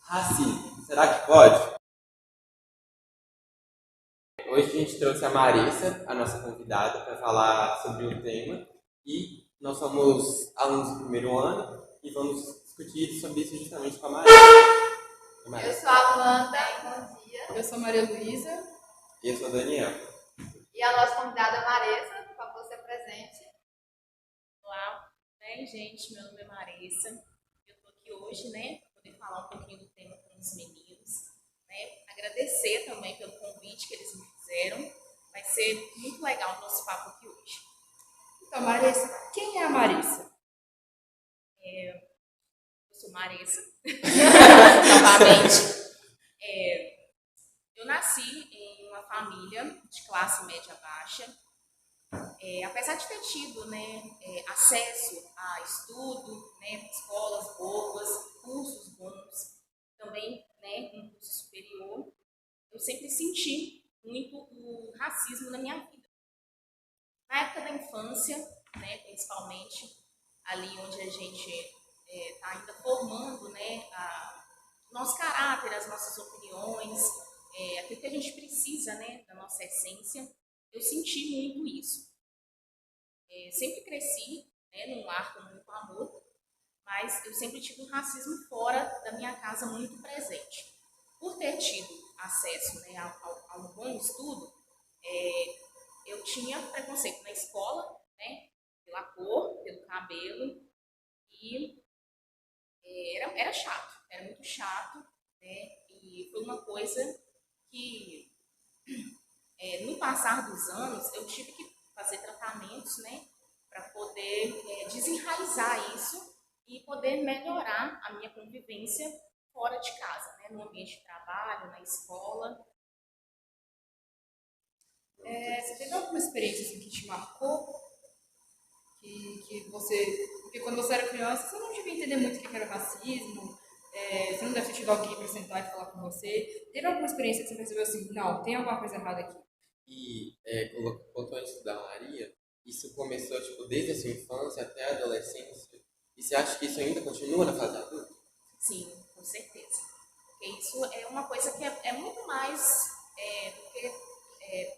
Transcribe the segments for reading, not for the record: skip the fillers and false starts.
Racismo, será que pode? Hoje a gente trouxe a Marissa, a nossa convidada, para falar sobre o tema. E nós somos alunos do primeiro ano e vamos discutir sobre isso justamente com a Marissa. Eu sou a Amanda, bom dia. Eu sou a Maria Luísa. E eu sou o Daniel. E a nossa convidada Marissa, por favor, se apresente. Olá, gente, meu nome é Marissa. Eu estou aqui hoje, para poder falar um pouquinho do tema com os meninos, agradecer também pelo convite que eles me fizeram. Vai ser muito legal o nosso papo aqui hoje. Então, Marissa, quem é a Marissa? Eu sou Marissa, novamente. Eu nasci em uma família de classe média baixa. Apesar de ter tido acesso a estudo, escolas boas, cursos bons, também um curso superior, eu sempre senti muito o racismo na minha vida. Na época da infância, principalmente, ali onde a gente está ainda formando o nosso caráter, as nossas opiniões, aquilo que a gente precisa, da nossa essência, eu senti muito isso. Sempre cresci num lar com muito amor, mas eu sempre tive um racismo fora da minha casa muito presente. Por ter tido acesso a um bom estudo, eu tinha preconceito na escola, pela cor, pelo cabelo, e era chato, era muito chato, e foi uma coisa que, no passar dos anos, eu tive que fazer tratamentos, para poder desenraizar isso e poder melhorar a minha convivência fora de casa, no ambiente de trabalho, na escola. Você teve alguma experiência assim, que te marcou? Porque quando você era criança, você não devia entender muito o que era racismo, você não deve ter tido alguém para sentar e falar com você. Teve alguma experiência que você percebeu assim, não, tem alguma coisa errada aqui? E quanto a isso da Maria, isso começou desde a sua infância até a adolescência. E você acha que isso ainda continua na fase adulta? Sim, com certeza. Porque isso é uma coisa que é muito mais do que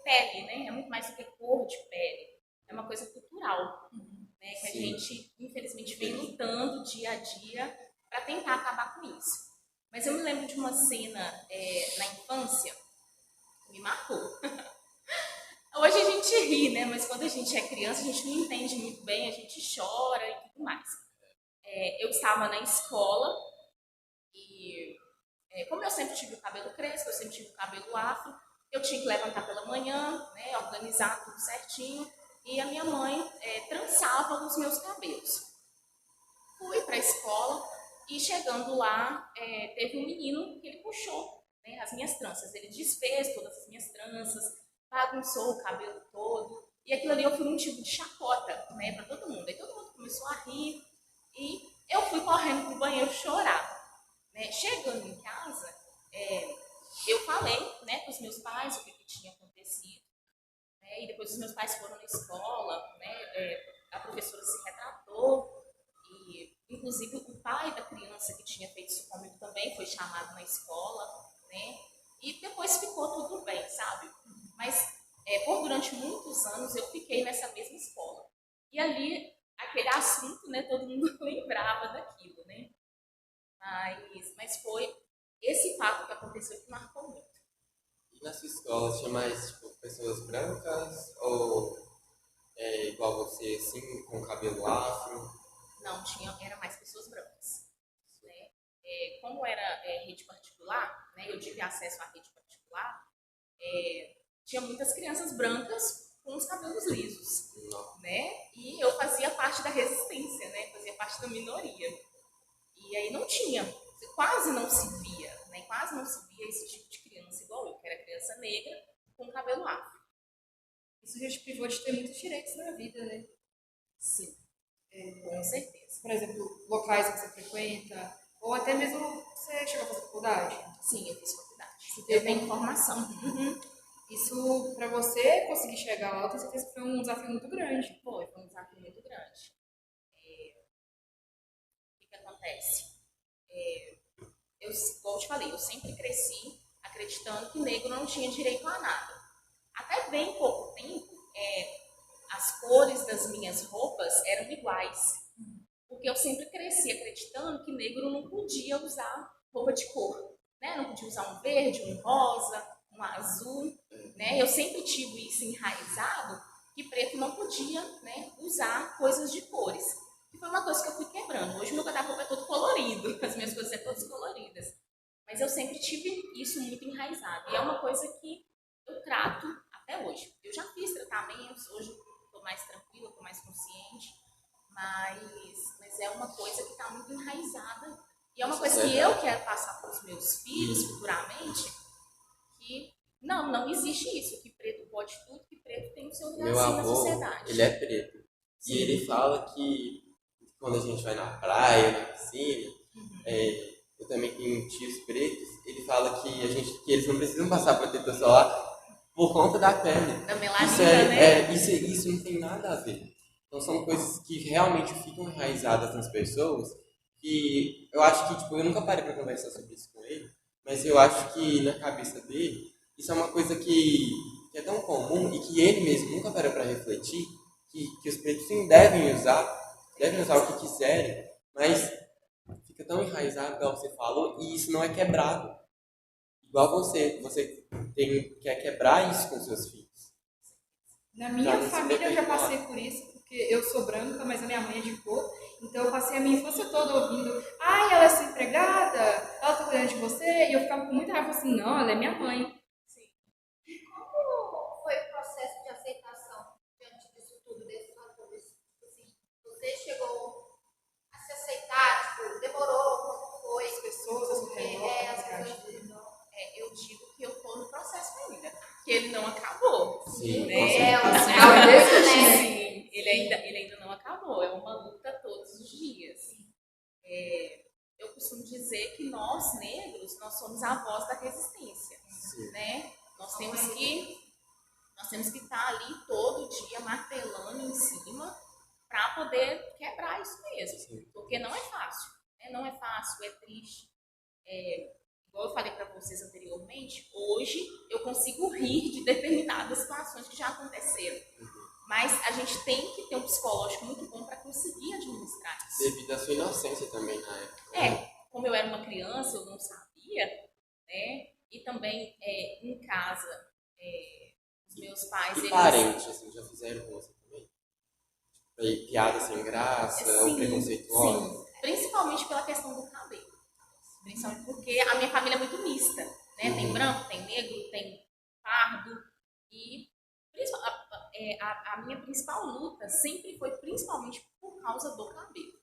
pele, é muito mais do que cor de pele. É uma coisa cultural, que a gente, infelizmente, vem lutando dia a dia para tentar acabar com isso. Mas eu me lembro de uma cena na infância que me marcou. Hoje a gente ri, mas quando a gente é criança, a gente não entende muito bem, a gente chora e tudo mais. Eu estava na escola e, como eu sempre tive o cabelo crespo, eu sempre tive o cabelo afro, eu tinha que levantar pela manhã, organizar tudo certinho, e a minha mãe trançava os meus cabelos. Fui para a escola e, chegando lá, teve um menino que ele puxou as minhas tranças. Ele desfez todas as minhas tranças, bagunçou o cabelo todo, e aquilo ali eu fui um tipo de chacota para todo mundo. Aí todo mundo começou a rir e eu fui correndo pro banheiro chorar. Chegando em casa, eu falei com os meus pais o que tinha acontecido, e depois os meus pais foram na escola, a professora se retratou, e inclusive o pai da criança que tinha feito isso comigo também foi chamado na escola, e depois ficou tudo bem, sabe? Mas durante muitos anos eu fiquei nessa mesma escola. E ali, aquele assunto, todo mundo lembrava daquilo, Mas foi esse fato que aconteceu que marcou muito. E na sua escola tinha mais pessoas brancas ou igual você, assim, com cabelo afro? Não, era mais pessoas brancas. Como era rede particular, eu tive acesso à rede particular, tinha muitas crianças brancas com os cabelos lisos. E eu fazia parte da resistência, fazia parte da minoria. E aí não tinha, quase não se via, quase não se via esse tipo de criança igual eu, que era criança negra com cabelo afro. Isso já te privou de ter muitos direitos na vida, né? Sim, com certeza. Por exemplo, locais que você frequenta, ou até mesmo você chegou a fazer faculdade? Sim, eu fiz faculdade. Eu tenho informação. Isso, para você conseguir chegar lá, eu tenho certeza que foi um desafio muito grande. Foi um desafio muito grande. O que acontece? como eu te falei, eu sempre cresci acreditando que negro não tinha direito a nada. Até bem pouco tempo, as cores das minhas roupas eram iguais. Porque eu sempre cresci acreditando que negro não podia usar roupa de cor. Né? Não podia usar um verde, um rosa, um azul. Né? Eu sempre tive isso enraizado, que preto não podia, né, usar coisas de cores. E foi uma coisa que eu fui quebrando. Hoje o meu guarda-roupa é todo colorido, as minhas coisas são todas coloridas. Mas eu sempre tive isso muito enraizado. E é uma coisa que eu trato até hoje. Eu já fiz tratamentos, hoje estou mais tranquila, estou mais consciente, mas é uma coisa que está muito enraizada. E é uma coisa que eu quero passar para os meus filhos futuramente, que não existe isso, que preto pode tudo, que preto tem o seu lugar Meu assim na avô, sociedade. ele é preto. Sim. E ele fala que quando a gente vai na praia, na piscina, eu também tenho tios pretos, ele fala que que eles não precisam passar protetor solar por conta da pele. Da melanina, né? Isso não tem nada a ver. Então são coisas que realmente ficam enraizadas nas pessoas, que eu acho que, tipo, eu nunca parei pra conversar sobre isso com ele, mas eu acho que na cabeça dele, isso é uma coisa que é tão comum e que ele mesmo nunca parou pra refletir, que os pretos sim devem usar o que quiserem, mas fica tão enraizado, igual você falou, e isso não é quebrado. Igual você quer quebrar isso com seus filhos. Na minha família eu já passei por isso, porque eu sou branca, mas a minha mãe é de cor. Então eu passei a minha infância toda ouvindo, ai, ela é sua empregada, ela tá cuidando de você, e eu ficava com muita raiva assim, não, ela é minha mãe. Sim. E como foi o processo de aceitação diante disso tudo, desses fatores? Assim, você chegou a se aceitar, tipo, demorou, como foi? As pessoas, as As pessoas. Eu digo que eu tô no processo ainda, que ele não acabou. Sim, né? com certeza. Sim, ele ainda não acabou, é uma luta todos os dias. Eu costumo dizer que nós, negros, nós somos a voz da resistência. Né? Nós temos que estar ali todo dia martelando em cima para poder quebrar isso mesmo. Sim. Porque não é fácil. Né? Não é fácil, é triste. Igual eu falei para vocês anteriormente, hoje eu consigo rir de determinadas situações que já aconteceram. Mas a gente tem que ter um psicológico muito bom para conseguir administrar isso. Devido à sua inocência também na época. Como eu era uma criança, eu não sabia, né? E também em casa, os meus pais... E parentes, assim, já fizeram com você também? Piada sem graça, ou preconceituosa? Sim, principalmente pela questão do cabelo. Principalmente porque a minha família é muito mista, né? Tem branco, tem negro, tem pardo. E a minha principal luta sempre foi principalmente por causa do cabelo.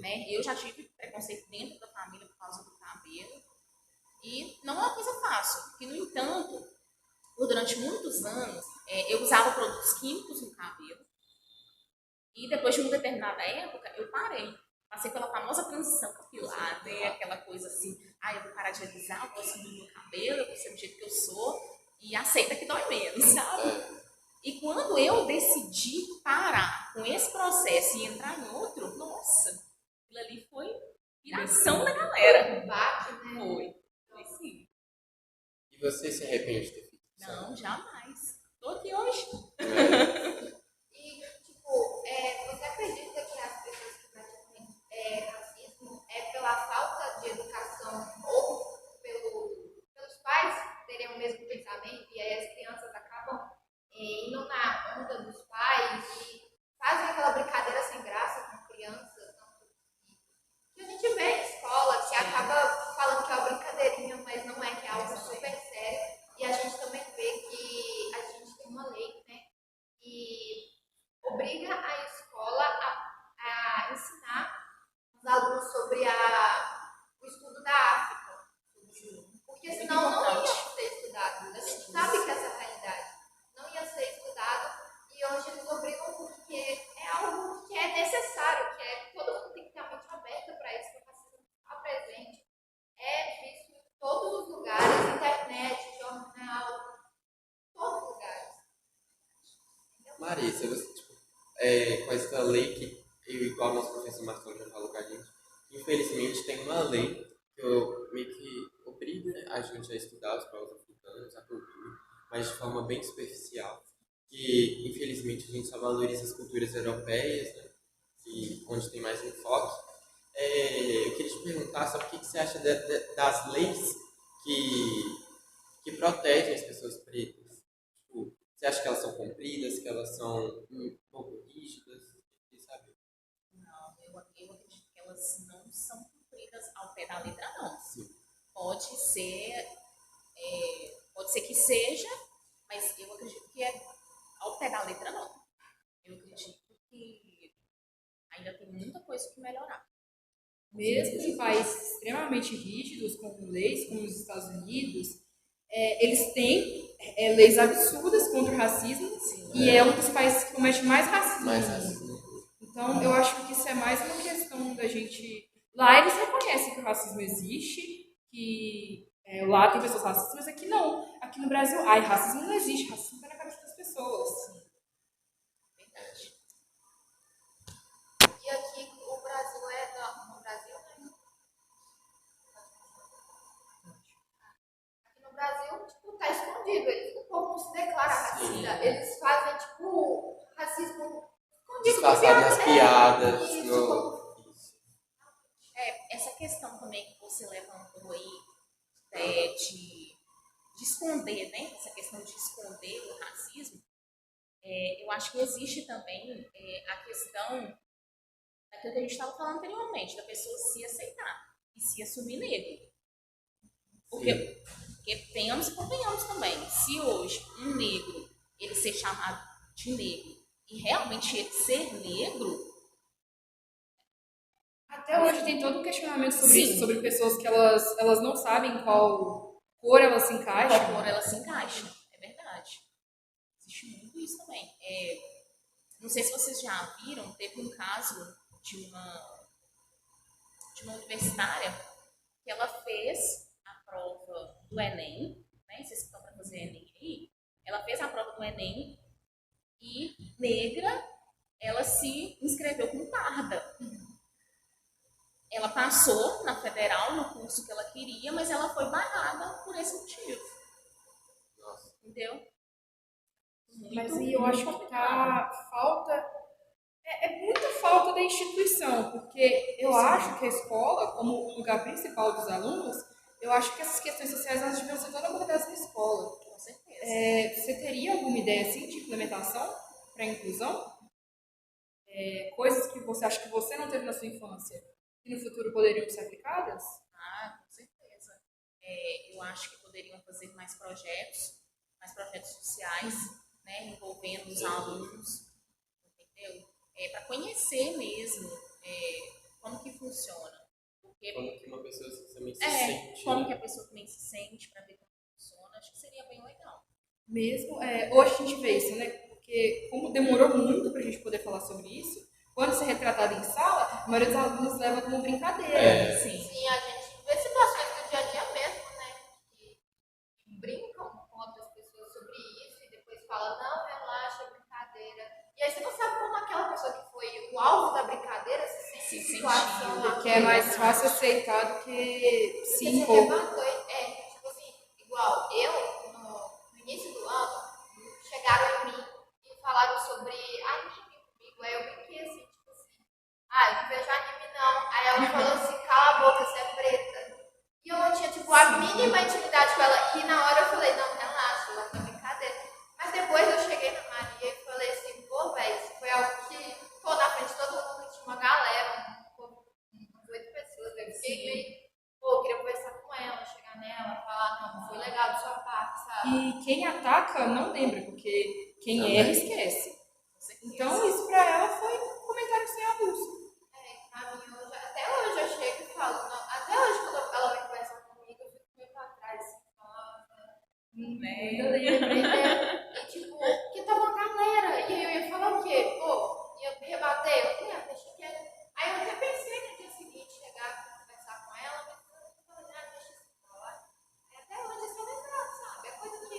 Né? Eu já tive preconceito dentro da família por causa do cabelo. E não é uma coisa fácil. Porque, no entanto, durante muitos anos, eu usava produtos químicos no cabelo. E depois de uma determinada época, eu parei. Passei pela famosa transição capilar, né? Aquela coisa assim, eu vou parar de alisar, eu vou assumir meu cabelo, eu vou ser do jeito que eu sou, e aceita que dói menos, sabe? E quando eu decidi parar com esse processo e entrar em outro, nossa, aquilo ali foi viração da galera. Bate, né? Foi sim. E você se arrepende de ter feito isso? Não, jamais. Tô aqui hoje. E, tipo, você acredita que as pessoas que praticam racismo é pela falta de educação ou pelos pais terem o mesmo pensamento e aí as crianças acabam indo na onda dos pais e fazem aquela brincadeira sem graça com crianças? Que a gente vê em escola que acaba falando que é uma brincadeirinha, mas não é, que é algo super sério. E a gente também vê que a gente tem uma lei, né, que obriga a escola a ensinar os alunos sobre o estudo da África. Porque senão não ia ser estudado. A gente sabe que essa é a realidade. Não ia ser estudado e hoje eles obrigam porque é algo que é necessário, todo mundo tem que ter a mente aberta para isso, para o racismo estar presente. É visto em todos os lugares, internet, jornal, todos os lugares. Marisa, você, com essa lei que, igual o nosso professor Marcelo já falou com a gente, infelizmente tem uma lei, que meio que obriga, né, a gente a estudar os povos africanos, a cultura, mas de forma bem superficial. Que, infelizmente, a gente só valoriza as culturas europeias, né, onde tem mais enfoque. Eu queria te perguntar sobre o que você acha das leis que protegem as pessoas pretas. Tipo, você acha que elas são cumpridas, que elas são um pouco rígidas? Queria saber. Não, eu acredito que elas não são cumpridas ao pé da letra, não. Sim. Pode ser, pode ser que seja, mas eu acredito que é ao pé da letra, não. Eu acredito que ainda tem muita coisa que melhorar. Mesmo em países extremamente rígidos, como leis, como os Estados Unidos, eles têm leis absurdas contra o racismo. Sim. E é um dos países que comete mais racismo Mais no mundo. racismo. Então, eu acho que isso é mais uma questão da gente... Lá eles reconhecem que o racismo existe, que lá tem pessoas racistas, mas aqui não. Aqui no Brasil, racismo não existe, racismo está na cabeça das pessoas. Verdade. E aqui o Brasil no Brasil, né? Aqui no Brasil, tipo, tá escondido. O povo não se declara racista. Eles fazem, tipo, racismo escondido. Disfarçado nas piadas. Isso. Essa questão também que você levantou aí, de esconder, né? Essa questão de esconder o racismo, eu acho que existe também a questão daquilo que a gente estava falando anteriormente, da pessoa se aceitar e se assumir negro. Porque tenhamos e convenhamos também, se hoje um negro ele ser chamado de negro e realmente ele ser negro, Até hoje tem todo um questionamento sobre Sim. isso, sobre pessoas que elas não sabem qual cor elas se encaixam. qual cor ela se encaixa. É verdade. Existe muito isso também. Não sei se vocês já viram, teve um caso de uma universitária que ela fez a prova do Enem, né? Vocês estão para fazer Enem aí? Ela fez a prova do Enem e negra, ela se inscreveu como parda. Ela passou na federal, no curso que ela queria, mas ela foi barrada por esse motivo. Nossa. Entendeu? Mas aí eu acho que falta... É muita falta da instituição, porque eu acho que a escola, como lugar principal dos alunos, eu acho que essas questões sociais elas deviam ser todas abordadas na escola. Com certeza. Você teria alguma ideia assim de implementação para a inclusão? Coisas que você acha que você não teve na sua infância que no futuro poderiam ser aplicadas? Com certeza. Eu acho que poderiam fazer mais projetos sociais, né, envolvendo os alunos, entendeu? Para conhecer mesmo como que funciona. Porque, Como que uma pessoa também se sente. como que a pessoa também se sente, para ver como funciona, acho que seria bem legal. Mesmo, hoje a gente vê isso, né? Porque como demorou muito para a gente poder falar sobre isso, quando isso é retratado em sala, a maioria dos alunos leva como brincadeira. Sim. Sim, a gente vê situações do dia a dia mesmo, né? Que brincam com outras pessoas sobre isso e depois falam, não, relaxa, é brincadeira. E aí você não sabe como aquela pessoa que foi o alvo da brincadeira se sente em situação. Porque é mais fácil aceitar do que se Você impor. levantou, tipo assim, igual eu, no início do ano, chegaram em mim e falaram sobre anime comigo. Aí eu brinquei assim, tipo assim, eu não vejo anime não. Aí ela falou assim, cala a boca, você é preta. E eu não tinha, tipo, a mínima intimidade com ela. E na hora eu falei, não, relaxa, ela tá brincadeira. Mas depois eu cheguei na Maria e falei assim, pô, velho, isso foi algo que, pô, na frente de todo mundo tinha uma galera, umas 8 pessoas. Eu fiquei meio, pô, queria conversar com ela, chegar nela, falar, não, foi legal da sua parte, sabe? E quem ataca não lembra, porque quem Também. erra esquece. Então isso pra ela foi um comentário sem abuso. Pra mim, até hoje eu chego e falo, não, até hoje quando ela vem conversar comigo, eu fico meio pra trás, assim, Ainda lembrei dela. e tipo, que tava uma galera, e aí eu ia falar o quê? Pô, ia rebater? Eu falei, deixa quieto. Aí eu até pensei no dia seguinte chegar e conversar com ela, mas eu falei, deixa isso pra lá. E até hoje é só lembrar, sabe? É coisa que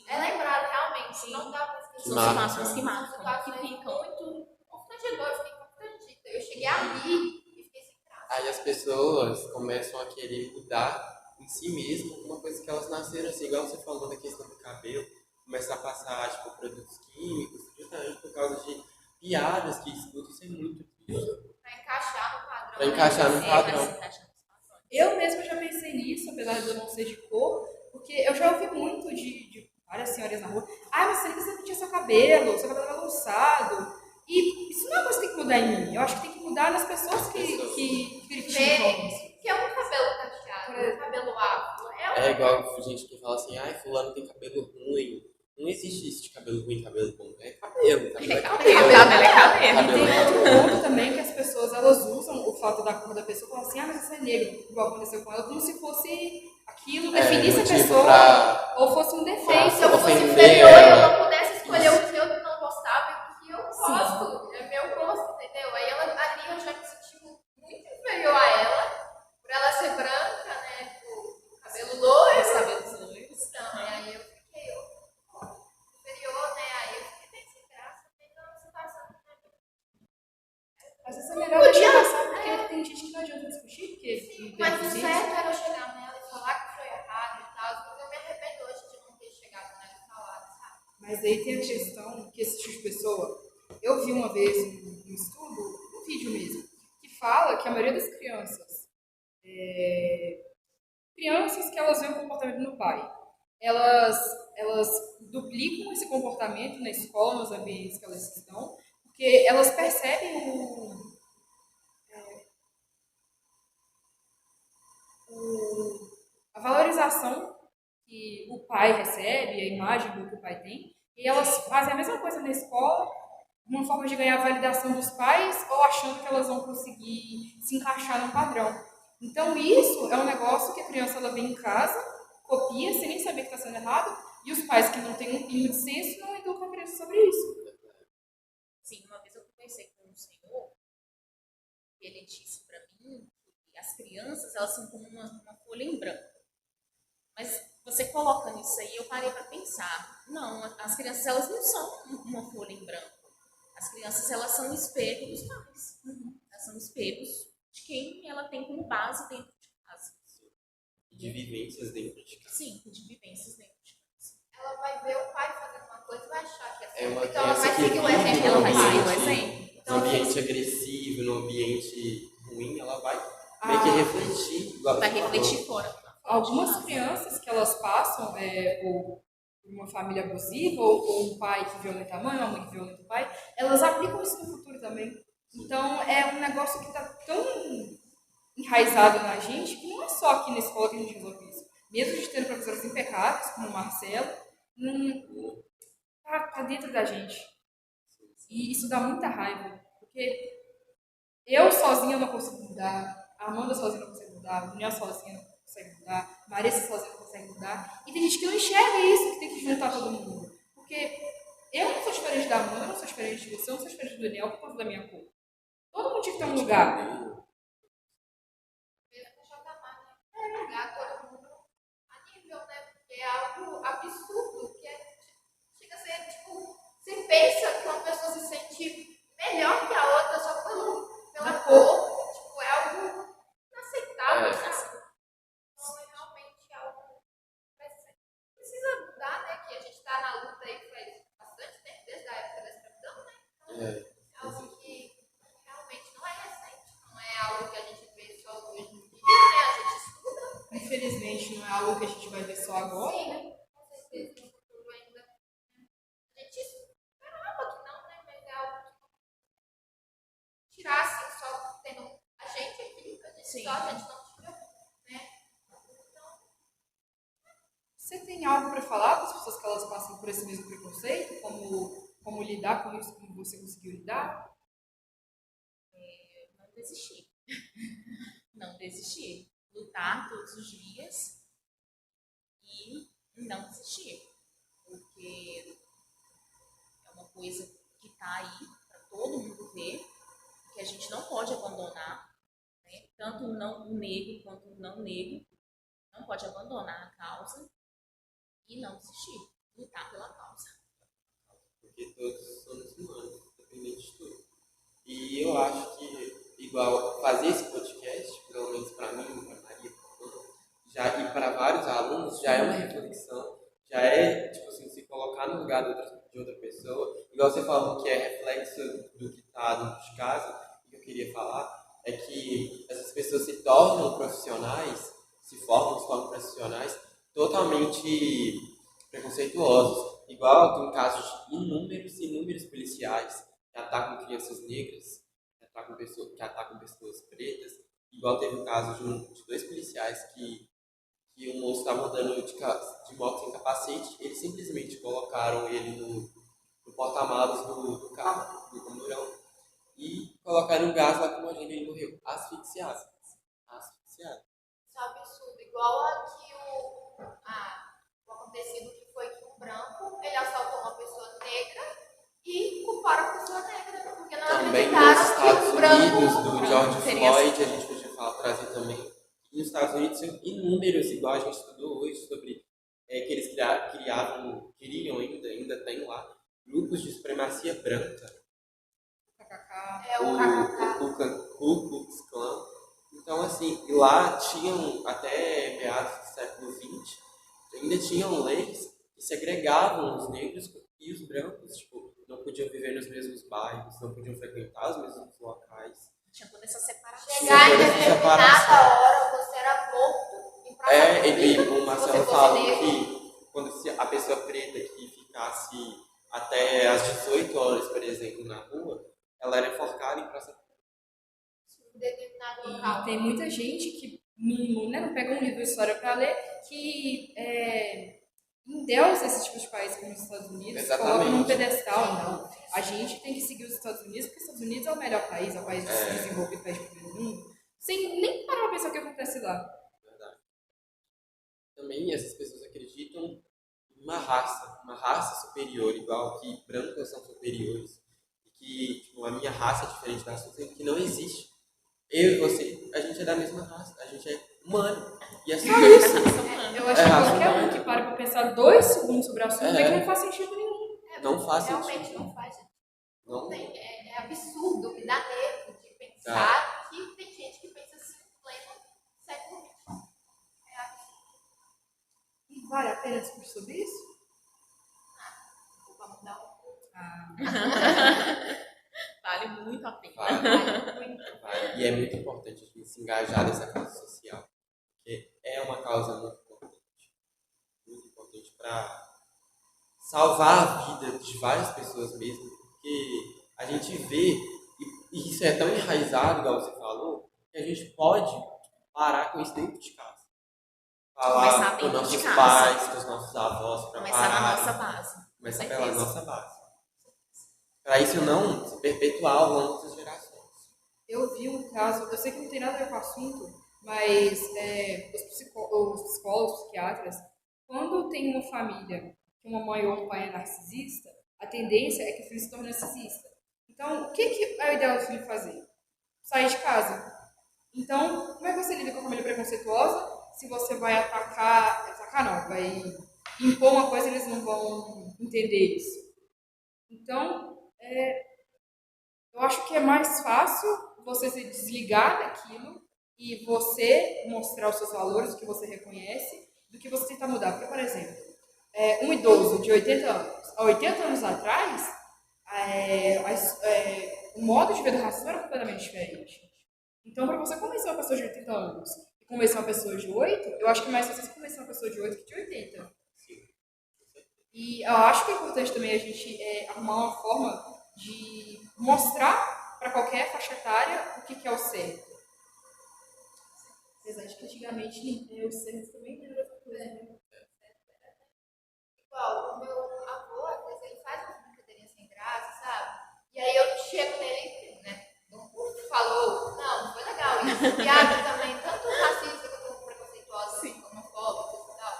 é lembrado realmente, Sim. não dá pra esquecer. São Marca. situações que marcam, que Situações ficam. muito constrangedoras, fiquei constrangida. Eu cheguei ali e fiquei sem graça. Aí as pessoas começam a querer mudar em si mesmo, uma coisa que elas nasceram assim, igual você falou da questão do cabelo, começar a passar, tipo, produtos químicos, justamente por causa de piadas que escutam, isso é muito triste. Pra encaixar no padrão. Pra encaixar no Vai se padrão. encaixar nos padrões. Eu mesma já pensei nisso, apesar de eu não ser de cor, porque eu já ouvi muito de várias senhoras na rua. Ah, mas você nem precisa pentear seu cabelo é bagunçado. E isso não é uma coisa que tem que mudar em mim. Eu acho que tem que mudar nas pessoas que criticam isso. Que é um cabelo cacheado, um cabelo afro. É igual gente que fala assim, ai, fulano tem cabelo ruim. Não existe isso de cabelo ruim, cabelo bom. É cabelo, cabelo é cabelo. Cabelo é E cabelo. tem outro ponto também que as pessoas elas usam o fato da cor da pessoa e falam assim, ah, mas você é negro, igual aconteceu com ela, como se fosse aquilo, definisse a motivo pessoa pra- ou fosse um defeito. Se eu fosse ofender inferior, ela. eu não pudesse escolher o que eu não gostava e o que eu gosto. É meu gosto, entendeu? Aí ali eu já me senti muito inferior a ela, por ela ser branca, né? Com cabelo loiro. Os cabelos loiros. Então, e aí eu fiquei inferior, né? Aí eu fiquei bem sem graça, tentando situação, né? Às vezes é melhor deixar passar, porque tem gente que não adianta discutir, porque Sim, não tem mas o consciência. certo era eu chegar nela e falar que foi errado e tal, mas eu me arrependo hoje de não ter chegado nela e falado, sabe? Mas aí tem a questão que esse tipo de pessoa, eu vi uma vez um estudo, um vídeo mesmo, que fala que a maioria das crianças, crianças que elas veem o comportamento do pai, elas duplicam esse comportamento na escola, nos ambientes que elas estão, porque elas percebem a valorização que o pai recebe, a imagem do que o pai tem, e elas fazem a mesma coisa na escola, uma forma de ganhar a validação dos pais ou achando que elas vão conseguir se encaixar no padrão. Então isso é um negócio que a criança ela vem em casa, copia sem nem saber que está sendo errado, e os pais que não têm um pingo de senso não educam a criança sobre isso. Sim, uma vez eu conversei com um senhor e ele disse para mim que as crianças elas são como uma folha em branco. Mas você coloca nisso aí, eu parei para pensar. Não, as crianças elas não são uma folha em branco. As crianças elas são espelho dos pais. Elas são espelhos de quem ela tem como base dentro de casa. De vivências dentro de casa. Sim, de vivências dentro de casa. Ela vai ver o pai fazendo uma coisa e vai achar que é certo. É uma Então ela vai criança que seguir o vive exemplo ela do vai pai. seguir o exemplo. no ambiente agressivo, no ambiente ruim, ela vai meio que refletir. igual Vai você falou. refletir fora. Algumas crianças que elas passam ou por uma família abusiva ou um pai que violenta a mãe, uma mãe que violenta o pai, elas aplicam isso no futuro também. Então é um negócio que está tão enraizado na gente que não é só aqui na escola que a gente resolve isso. Mesmo de ter professores impecáveis, como o Marcelo, tá dentro da gente. E isso dá muita raiva, porque eu sozinha não consigo mudar, a Amanda sozinha não consegue mudar, a Daniel sozinha não consegue mudar, a Marissa sozinha não consegue mudar. E tem gente que não enxerga isso, que tem que juntar todo mundo. Porque eu não sou diferente da Amanda, eu não sou diferente de você, eu não sou diferente do Daniel por causa da minha cor. Todo mundo tinha que ter um lugar. Mesmo no patamar, né? Lugar todo mundo a nível, né? Porque é algo absurdo, que chega a ser, tipo, você pensa que uma pessoa se sente melhor que a outra só pela cor, tipo, é algo inaceitável, sabe? Então é realmente algo que precisa mudar, né? Que a gente tá na luta aí faz bastante tempo, desde a época da escravidão, né? Então, é algo que realmente não é recente, não é algo que a gente vê só hoje em dia, né? A gente estuda. Infelizmente, não é algo que a gente vai ver só agora, Sim, né? com certeza no futuro ainda. A gente esperava que não, né? Mas é algo que tirar assim, só tendo a gente aqui, a gente Sim. só a gente não tira, né? Então, Você tem algo para falar para as pessoas que elas passam por esse mesmo preconceito? Como lidar com isso? Como você conseguiu lidar? Não desistir. Não desistir. Lutar todos os dias e não desistir. Porque é uma coisa que está aí para todo mundo ver, que a gente não pode abandonar, né? Tanto o negro quanto o não negro não pode abandonar a causa e não desistir. Lutar pela causa. Porque todos somos humanos, independente de tudo. E eu acho que, igual, fazer esse podcast, pelo menos pra mim, pra Maria, e para vários alunos, já é uma reflexão, já é, tipo assim, se colocar no lugar de outra pessoa. Igual você falou que é reflexo do que está dentro de casa, o que eu queria falar é que essas pessoas se tornam profissionais, se tornam profissionais totalmente preconceituosos. Igual tem casos de inúmeros policiais que atacam crianças negras, que atacam pessoas pretas. Igual teve o caso de dois policiais que o moço estava andando de moto sem capacete, eles simplesmente colocaram ele no porta-malas do carro, do camburão, e colocaram um gás lacrimogêneo e ele morreu asfixiado. Asfixiado. Isso é um absurdo. Igual aqui o acontecido que foi que um branco, ele assaltou uma pessoa negra e culparam a pessoa negra, porque não Também nos acreditaram que Estados um branco... Unidos, do George Seria Floyd, a gente podia trazer também. E nos Estados Unidos são inúmeros, igual a gente estudou hoje, sobre que eles queriam ainda tem lá, grupos de supremacia branca, KKK. É o KKK. Ku Klux Klan. Então, assim, lá tinham, até meados do século XX, ainda tinham leis que segregavam os negros e os brancos, tipo, não podiam viver nos mesmos bairros, não podiam frequentar os mesmos locais. Tinha toda essa separação. Chegar em toda essa determinada separação. hora, você era morto em praça pública, O se Marcelo você fosse falou negro. que a pessoa preta que ficasse até às 18 horas, por exemplo, na rua, ela era enforcada em praça pública. Em determinado E local. tem muita gente que não pega um livro de história para ler, que endeusa esse tipo de país como os Estados Unidos, Exatamente. coloca num pedestal. Não. A gente tem que seguir os Estados Unidos, porque os Estados Unidos é o melhor país, é o país desenvolvido, país de primeiro mundo, sem nem parar pra pensar o que acontece lá. Verdade. Também essas pessoas acreditam em uma raça superior, igual que brancos são superiores, e que tipo, a minha raça é diferente da sua, sendo que não existe. Eu e você, a gente é da mesma raça, a gente é humano. E é só isso. Eu acho que qualquer um que para pra pensar 2 segundos sobre o assunto vê que não faz sentido nenhum. Não faz Realmente sentido. não faz. Não. É absurdo, me dá medo de pensar que tem gente que pensa assim em pleno século XX. É absurdo. E vale a pena discutir sobre isso? Vamos dar um pouco. Vale muito a pena. Vale. E é muito importante a gente se engajar nessa causa social, porque é uma causa muito importante para salvar a vida de várias pessoas mesmo, porque a gente vê, e isso é tão enraizado, igual você falou, que a gente pode parar com isso dentro de casa. Falar Começar com dentro nossos de casa. pais, com os nossos avós, para Começar na parar. nossa base. Começar Com pela certeza. nossa base. Para isso não se perpetuar ao longo das gerações. Eu vi um caso, eu sei que não tem nada a ver com o assunto, mas os psicólogos, psiquiatras, quando tem uma família que uma mãe ou um pai é narcisista, a tendência é que o filho se torne narcisista. Então, o que é o ideal do filho fazer? Sair de casa. Então, como é que você lida com a família preconceituosa se você vai vai impor uma coisa e eles não vão entender isso? Então, eu acho que é mais fácil você se desligar daquilo e você mostrar os seus valores, o que você reconhece, do que você tentar mudar. Porque, por exemplo, um idoso de 80 anos, há 80 anos atrás, o modo de ver do racismo era completamente diferente. Então, para você convencer uma pessoa de 80 anos e convencer uma pessoa de 8, eu acho que é mais fácil você convencer uma pessoa de 8 que de 80. E eu acho que é importante também a gente arrumar uma forma de mostrar para qualquer faixa etária o que é o certo. Apesar de que antigamente o certo também não era outra coisa, né? Igual, o meu avô, às vezes, ele faz umas brincadeirinhas sem graça, sabe? E aí eu chego nele, né? Falou, não foi legal isso. Piada também, tanto racista quanto preconceituosa, homofóbica e tal.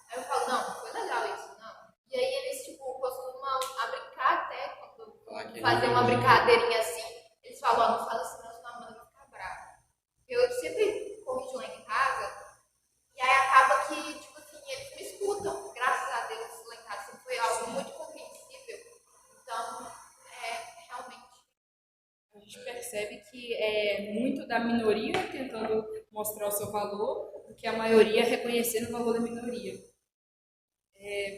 Aí eu falo, não foi legal isso, não. E aí eles, tipo, costumam brincar até, quando fazer uma brincadeirinha assim, eles falam, não fala assim, não, senão a mãe vai ficar brava. Eu sempre corrijo lá em casa, e aí acaba que, tipo assim, eles me escutam. Graças a Deus, lá em casa sempre foi algo muito compreensível. Então, realmente. A gente percebe que é muito da minoria tentando mostrar o seu valor do que a maioria reconhecendo o valor da minoria.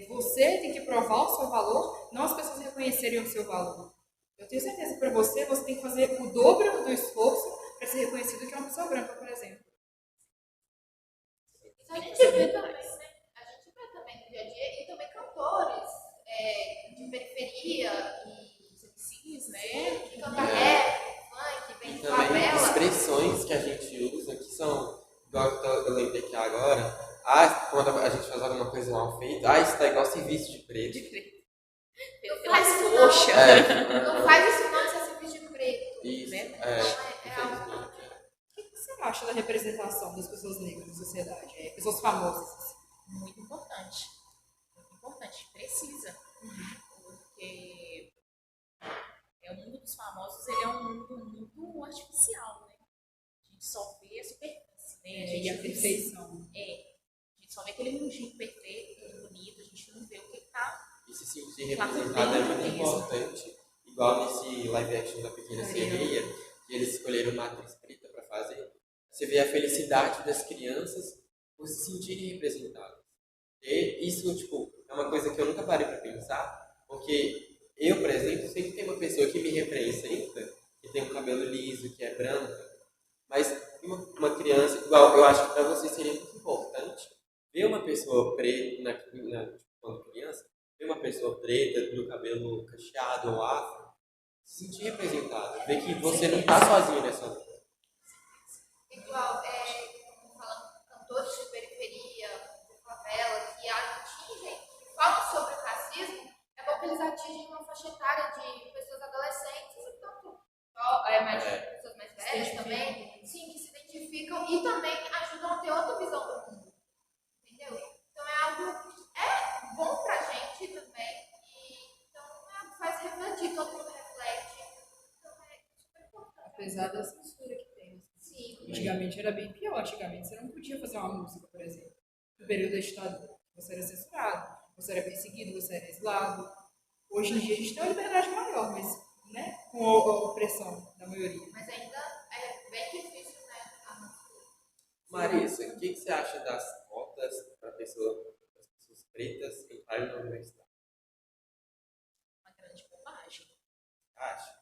Você tem que provar o seu valor, não as pessoas reconhecerem o seu valor. Eu tenho certeza que para você tem que fazer o dobro do esforço para ser reconhecido que é uma pessoa branca, por exemplo. Isso a gente vê também, né? A gente vê também no dia a dia e também cantores de periferia e MCs, né? que cantam rap, funk, vem E de também favela. expressões que a gente usa, que são, igual eu lembrei aqui agora, quando a gente faz alguma coisa mal feita, isso tá igual serviço de preto. Faz Pelas isso coxas. Não faz isso não, você se vestir preto. Isso, Algo. O que você acha da representação das pessoas negras na sociedade? Pessoas famosas. Muito importante. Muito importante. Precisa. Porque o mundo dos famosos, ele é um mundo muito artificial, né? A gente só vê a superfície, né? E a perfeição. A gente só vê aquele mundinho perfeito, bonito, a gente não vê o que tá. E se sentir representado é muito importante. Igual nesse live action da Pequena Sereia, que eles escolheram uma atriz preta para fazer. Você vê a felicidade das crianças por se sentirem representadas. E isso, tipo, é uma coisa que eu nunca parei para pensar, porque eu, por exemplo, sempre tenho uma pessoa que me representa, que tem um cabelo liso, que é branca, mas uma criança, igual, eu acho que para você seria muito importante ver uma pessoa preta, quando criança, ver uma pessoa preta, do cabelo cacheado ou afro, se sentir representado, ver que você não está sozinho nessa luta. Igual, como falando, cantores de periferia, de favela, que atingem, que falam sobre o racismo, é bom que eles atingem uma faixa etária de pessoas adolescentes, e tanto pessoas mais velhas também, sim, que se identificam e também ajudam a ter outra visão do mundo. Entendeu? Então é algo bom pra gente também, e então é algo que faz refletir, todo mundo reflete. Então é super importante. Apesar da censura que tem. Sim. Antigamente era bem pior. Antigamente você não podia fazer uma música, por exemplo. No período da ditadura, você era censurado, você era perseguido, você era exilado. Hoje em dia a gente tem uma liberdade maior, mas né, com a opressão da maioria. Mas ainda é bem difícil, né? Marisa, o que você acha das cotas para pessoas pretas entrarem na universidade? Uma grande bobagem. Acho.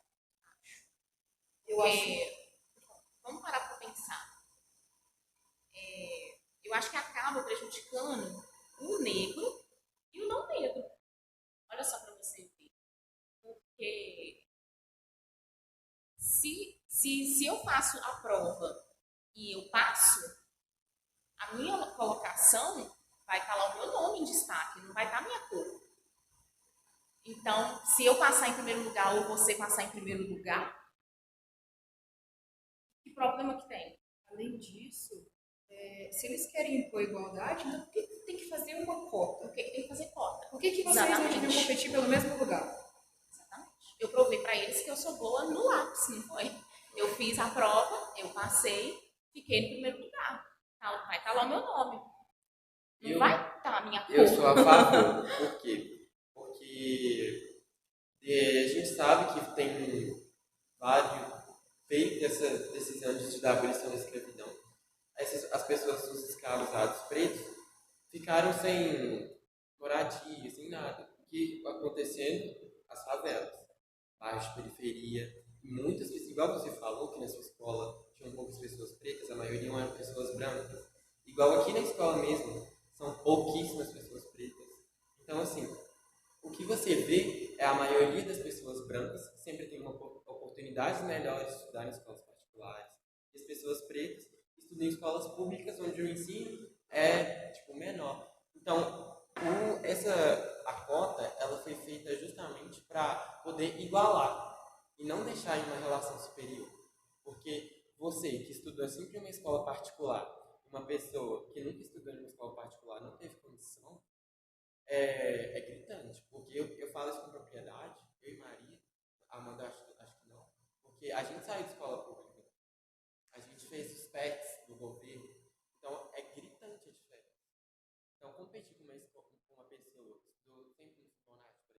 Eu acho. Vamos parar para pensar. Eu acho que acaba prejudicando o negro e o não negro. Olha só para você ver. Porque se eu faço a prova e eu passo, a minha colocação vai estar lá o meu nome em destaque, não vai estar a minha cor. Então, se eu passar em primeiro lugar ou você passar em primeiro lugar, que problema que tem? Além disso, se eles querem impor igualdade, então por que tem que fazer uma cota? Por que tem que fazer cota? Por que vocês não deviam competir pelo mesmo lugar? Exatamente. Eu provei para eles que eu sou boa no lápis, não foi? Eu fiz a prova, eu passei, fiquei no primeiro lugar. Vai estar lá o meu nome. Não vai estar a minha cor. Eu sou a favor. Por quê? Porque a gente sabe que tem vários feito desses anos da abolição da escravidão. As pessoas, os escravizados pretos, ficaram sem moradia, sem nada. O que acontecendo? As favelas, bairros de periferia, muitas pessoas, igual você falou, que na sua escola tinham poucas pessoas pretas, a maioria eram pessoas brancas. Igual aqui na escola mesmo, são pouquíssimas pessoas pretas. Então, assim, o que você vê é a maioria das pessoas brancas sempre tem uma oportunidades melhores de estudar em escolas particulares. E as pessoas pretas estudam em escolas públicas onde o ensino é menor. Então, a cota ela foi feita justamente para poder igualar e não deixar em uma relação superior. Porque você que estudou sempre em uma escola particular, uma pessoa que nunca estudou em uma escola particular não teve condição, é gritante. Porque eu falo isso com propriedade, eu e Maria, a Amanda acho que não, porque a gente saiu de escola pública, a gente fez os PETs do governo, então é gritante a diferença. Então competir com uma